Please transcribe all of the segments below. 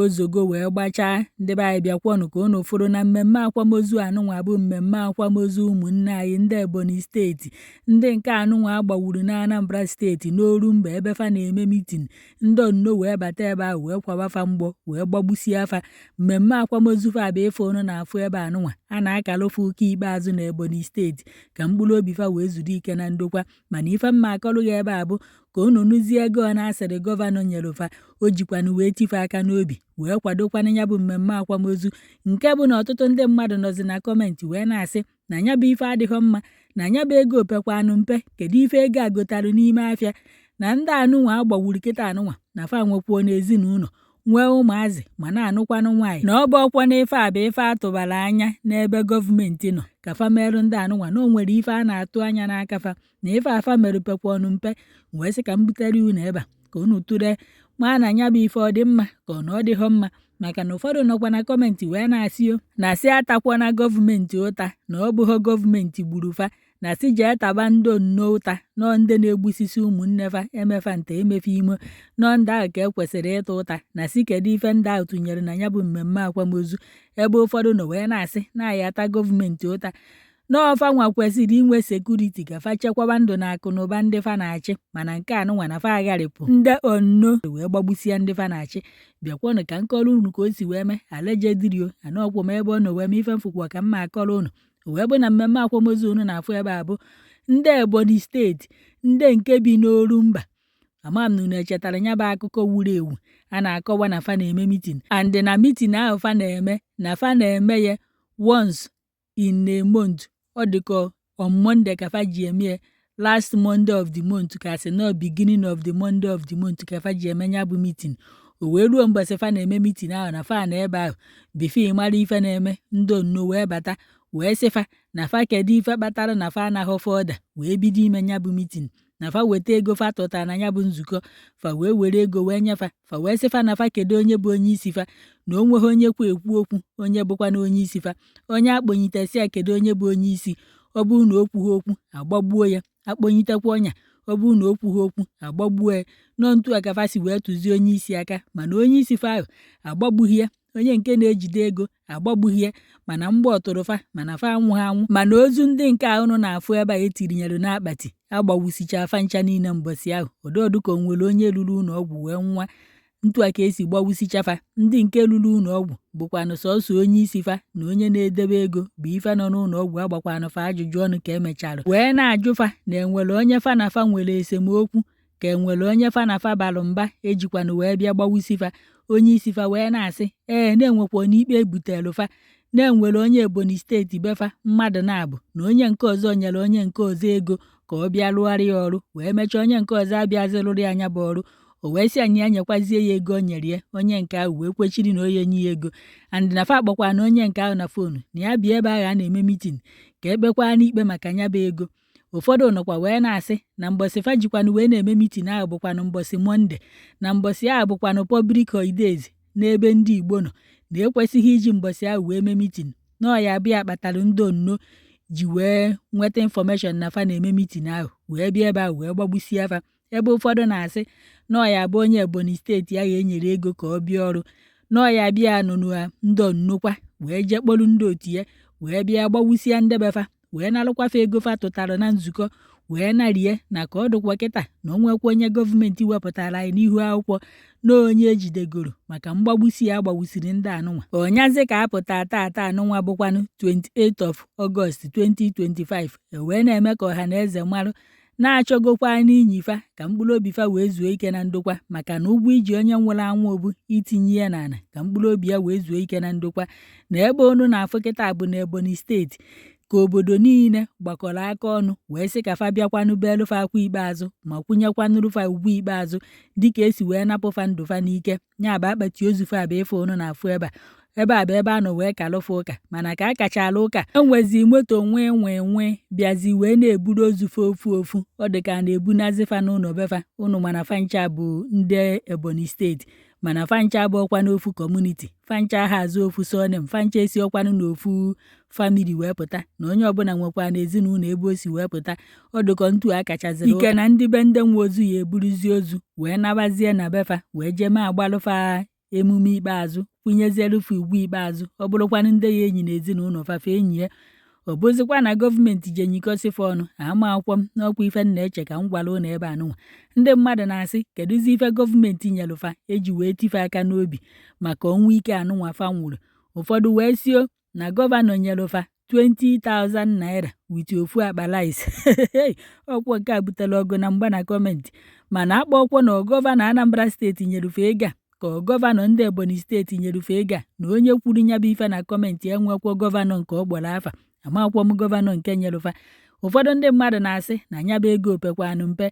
ozogo wee gbachaa ndị be anyị bịakwanụ ka unu fụrụ na mmemme akwamozu anụnwa bụ mmemme akwamozu ụmụnne anyị ndị Ebonyi steeti ndị nke anụnwa agbawuru na Anambra steeti n'Orumba ebe fa na-eme mitin ndị onno wee bata ebe ahụ wee kwabafa mgbọ wee gbagbusie afa mmemme akwamozu fa bụ ife unu na-afụ ebe anụnwa a na-akalụfe ụka ikpeazụ na Ebonyi steeti ka mkpụrụ obi fa wee zuru ike na ndokwa mana ife mma akọlụghị ebe a bụ ka unu nụzie ego ọ na-asịrị gọvanọ nyerefa o jikwanụ wee tife aka n'obi wee kwadokwanụ ya bụ mmemme akwamozu nke bụ na ọtụtụ ndị mmadụ nọzi na kọmentị wee na-asị na ya bụ ife adịghọ mma na ya bụ ego opekwanụ mpe kedu ife ego a gotarụ n'ime afịa na ndị anụnwa agbawuru kịta anụnwa na fa nwekwuo n'ezinụlọ nwee ụmụazị ma na-anụkwanụ nwaanyị na ọ bụ ọkwa na ife a bụ ife atụbara anya n'ebe gọọmenti nọ ka fa merụ ndị anụnwa na o nwere ife a na-atụ anya n'aka fa na ife afa merụpekwanụ mpe wee sị ka m butere unu ebe a ka unu tụlee ma na anya bụ ife ọ dị mma ka ọ na ọ dịghọ mma maka na ụfọdụ nọkwa na kọmentị wee na-asị o na sị atakwa na gọọmenti ụta na ọ bụghọ gọọmenti gburu fa na sị jee taba ndị onno ụta nọ ndị na-egbusisi ụmụnne fa emefa nte emefe imo nọ ndị ahụ ka ekwesịrị ịta ụta na sị kedu ife ndị ahụ tụnyere na ya bụ mmemme akwamozu ebe ụfọdụ nọ wee na-asị na ya ata gọọmenti ụta n'ọfa nwa kwesịrị inwe sekuriti ka fa chekwaba ndụ na akụ na ụba ndị fa na-achị mana nke anụnwa na fa agharịpụ ndị onno wee gbagbusie ndị fa na-achị bịakwanụ ka nkọrọ unu ka o si wee mee alejedirio anọkwụ m ebe ọ nọ wee mee ife mfụkwa ka mma akọrọ unu wee bụ na mmemme akwamozu unu na-afụ ebe a bụ ndị Ebonyi steeti ndị nke bi n'Orumba ama m na unu echetara ya bụ akụkọ wuru ewu a na-akọwa na fa na-eme mitin and na mitin ahụ fa na-eme na fa na-eme ya once in a month ọ dịka on Monday ka fa ji eme last Monday of the month ka sị na beginning of the Monday of the month ka fa ji eme ya bụ mitin o wee ruo mgbe sị fa na-eme mitin ahụ na fa na ebe ahụ bifo mara ife na-eme ndị onno wee bata wee sịfa na fa kedu ife kpatara na fa anaghọ fọda wee bido ime ya bụ mitin na fa weta ego fa tụtara na ya bụ nzukọ fa wee were ego wee nyefa fa wee sịfa na fa kedu onye bụ onye isi fa na onweghị onye kwa ekwu okwu onye bụkwa na onye isi fa onye akpọnyitesi ya kedu onye bụ onye isi ọ bụ na okwughị okwu agbagbuo ya akpọnyitekwa ọnya ọ bụ na okwughị okwu agbagbuo ya nọ ntu aka fa si wee tụzie onye isi aka mana onye isi fa ahụ agbagbughị ya onye nke na-ejide ego agbagbughị ya mana mgbe ọtụrụ fa mana fa anwụghị anwụ mana ozu ndị nke ahụ nọ na-afụ ebe a etirinyere n'akpati agbawusicha afa ncha niile mbọsị ahụ ọdọdụ ka o nwere onye lụrụ ụlọ ọgwụ wee nwa ntu a ka esi gbawusichafa ndị nke lụrụ ụlọ ọgwụ bụkwanụ sọsọ onye isi fa na onye na-edebe ego bụ ife nọ n'ụlọ ọgwụ agbakwanụ fa ajụjụ ọnụ ka emechara wee na-ajụ fa na enwere onye fa na fa nwere esemokwu ka enwere onye fa na fa balụ mba ejikwanụ wee bịa gbawusi fa onye isi fa wee na-asị na-enwekwa n'ikpe ebutelụ fa na-enwere onye Ebonyi steeti befa mmadụ na-abụ na onye nke ọzọ nyere onye nke ọzọ ego ka ọ bịa rụgharị ya ọrụ wee mechaa onye nke ọzọ abịazi lụrụ ya anya bụ ọrụ o wee sị anyị ya nyekwazie ya ego o nyere ya onye nke ahụ wee kwechiri na onye nye ya ego and na fa akpọkwa na onye nke ahụ na fonu na ya bịa ebe ahụ a na-eme mitin ka ekpekwa n'ikpe maka ya bụ ego ụfọdụ nọkwa wee na-asị na mbọsị fa jikwanụ wee na-eme mitin ahụ bụkwanụ mbọsị Monde na mbọsị ahụ bụkwanụ public holidays n'ebe ndị Igbo nọ na ekwesịghị iji mbọsị ahụ wee mee mitin na ọ ya bịa kpatara ndị onno ji wee nweta infọmeshọn na fa na-eme mitin ahụ wee bịa ebe ahụ wee gbagbusie afa ebe ụfọdụ na-asị na ọ ya bụ onye Ebonyi steeti ahụ enyere ego ka ọ bịa ọrụ na ọ ya bịa nụnụ ndị onnokwa wee jee kpọrụ ndị otu ya wee bịa gbagbusie ndebefa wee nalụkwafe ego fa tụtara na nzukọ wee narie na ka ọ dụkwa kịta na o nwekwa onye gọọmenti wepụtara anyị n'ihu akwụkwọ na onye ejidegoro maka mgbagbusi ya gbagbusiri ndị anụnwa ọnyazi ka apụta ata anụnwa bụkwanụ 28 of August 2025 wee na-eme ka ọha na eze marụ na-achọgokwa n'inyifa ka mkpụrụ obi fa wee zuo ike na ndokwa maka na ụgwọ iji onye nwụrụ anwụ obu itinye ya n'ala ka mkpụrụ obi ya wee zuo ike na ndokwa na ebe onu na-afụ kịta bụ na Ebonyi steeti ka obodo niile gbakọrọ aka ọnụ wee sị ka fa bịakwanụ beelụfa akwa ikpeazụ ma kwụnyekwanụrụfa ugwu ikpeazụ dịka esi wee napụfa ndụfa n'ike ya bụ akpati ozufa abụ ife onu na-afụ ebe a bụ ebe a nọ wee kalụfa ụka mana ka a kachala ụka enwezi moto nwee bịazi wee na-eburu ozufa ofu ọ dịka na-ebunazifa n'ụlọ befa ụnụ mana fancha bụ ndị Ebonyi steeti mana fancha bụ ọkwa n'ofu kọmuniti fancha ha azụ ofu sonem fancha esi ọkwanụ n'ofu famili wee pụta na onye ọbụla nwekwa na ezinụlọ ebe o si wee pụta ọ dịkọ ntu a kachaziri ike na ndị be ndị nwe ozu ya eburuzi ozu wee nabazie na befa wee jee ma agbalụfa emume ikpeazụ kwụnyezielu fa ugwu ikpeazụ ọ bụrụkwanụ ndị ya enyi na ezinụlọ fafe enyi ya ọ bụzikwa na gọọmenti ji enyikọsịfa ọnụ ama akwụkwọ m n'ọkwa ife m na-eche ka m gwara ụnụ ebe anụnwa ndị mmadụ na-asị kedụzi ife gọọmenti nyelụfa eji wee tife aka n'obi maka ọnwụ ike anụnwa fa nwụrụ ụfọdụ wee sio na gọvanọ nyelụfa 20,000 naira wit ofu akpa rice ọkwọ nke a butere ọgụ na mgba na gọọmenti mana akpọkwọ na gọvanọ Anambra steeti nyerufe ego a ka gọvanọ ndị Ebonyi steeti nyerufe ego a na onye kwuru nyabụ ife na gọọmenti enwekwo gọvanọ nke ọ gbara afa amakwọ m gọvanọ nke nyelụfa ụfọdụ ndị mmadụ na-asị na nyabụ ego opekwanụ mpe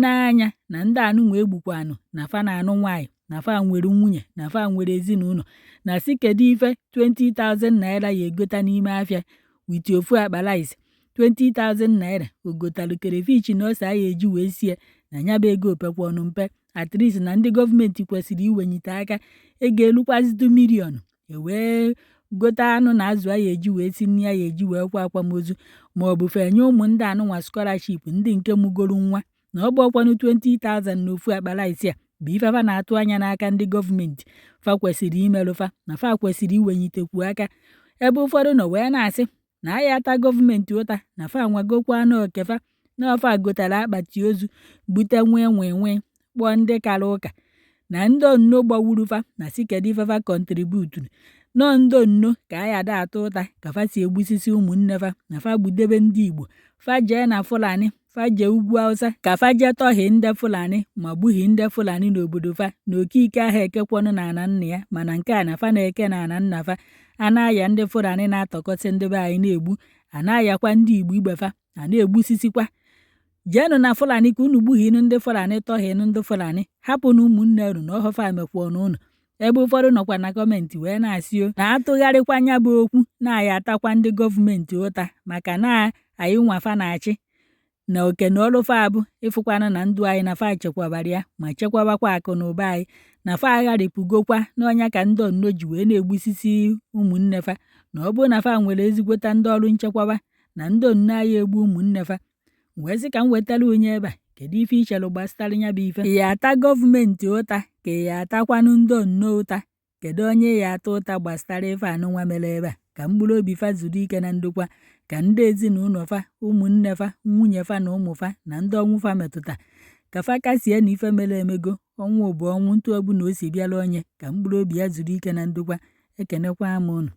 na-anya na ndị anụnwa egbukwanụ na fa na-anụ nwaanyị na fa nwere nwunye na fa nwere ezinụlọ na si kedu ife 20,000 naira ya egota n'ime afịa wit ofu akpa rice 20,000 naira ogotalụ kerevich na ose a ya eji wee sie na nyabụ ego opekwanụ mpe at least na ndị gọọmenti kwesịrị iwenyite aka ego elukwazitu milion ewee gote anụ na azụ a ya eji wee si nri a ya eji wee kwa akwamozu ma ọ bụ fenye ụmụ ndị anụnwa scholarship ndị nke mụgoro nwa na ọ bụ ọkwanụ 20,000 na ofu akpa rice a bụ ifefa na-atụ anya n'aka ndị gọọmenti fa kwesịrị imerụfa na fa kwesịrị iwenyitekwu aka ebe ụfọdụ nọ wee na-asị na aya ata gọọmenti ụta na fa nwagokwa n'okefa na ọfa gotara akpati ozu bute nwee kpọọ ndị kara ụka na ndị onno gbawurufa na si kedu ifefa kọntributuru nọ ndị nno ka aya da atụ ụta ka fa si egbusisi ụmụnne fa na fa gbudebe ndị Igbo fa jee na Fulani fa jee ugwu Hausa ka fa jee tọhị ndị Fulani ma gbughị ndị Fulani n'obodo fa na okike ahụ ekekwọnụ na ana nna ya mana nke a na fa na-eke na ana nna fa a na-aya ndị Fulani na-atọkọsị ndị be anyị na-egbu a na-ayakwa ndị Igbo igbe fa a na-egbusisikwa jeenụ na Fulani ka unu gbughinu ndị Fulani tọhịnụ ndị Fulani hapụ na ụmụnne unu na ọhọfa emekwa n'ụnụ ebe ụfọdụ nọkwa na gọọmenti wee na-asị na atụgharịkwa nya bụ okwu na-aya atakwa ndị gọọmenti ụta maka na anyị nwafa na-achị na oke na ọlụfa abụ ịfụkwana na ndụ anyị na fa chekwabara ya ma chekwabakwa akụ na ụba anyị na fa agharịpụgokwa n'ọnya ka ndị onno ji wee na-egbusisi ụmụnne fa na ọ bụrụ na fa nwere ezigbota ndị ọrụ nchekwaba na ndị onno anyị egbu ụmụnne fa wee sị ka m wetara onye ebe a kedu ife ichelụ gbasara nya bụ ife ya ata gọọmenti ụta ka ya atakwanụ ndị onno ụta kedu onye ya ata ụta gbasara ife anụnwa mere ebe a ka mkpụrụ obi fa zuru ike na ndokwa ka ndị ezinụlọ fa ụmụnne fa nwunye fa na ụmụ fa na ndị ọnwụ fa metụta ka fa kasie na ife mere emego ọnwụ bụ ọnwụ ntụ ọbụ na o si bịara onye ka mkpụrụ obi ya zuru ike na ndokwa ekenekwa m unu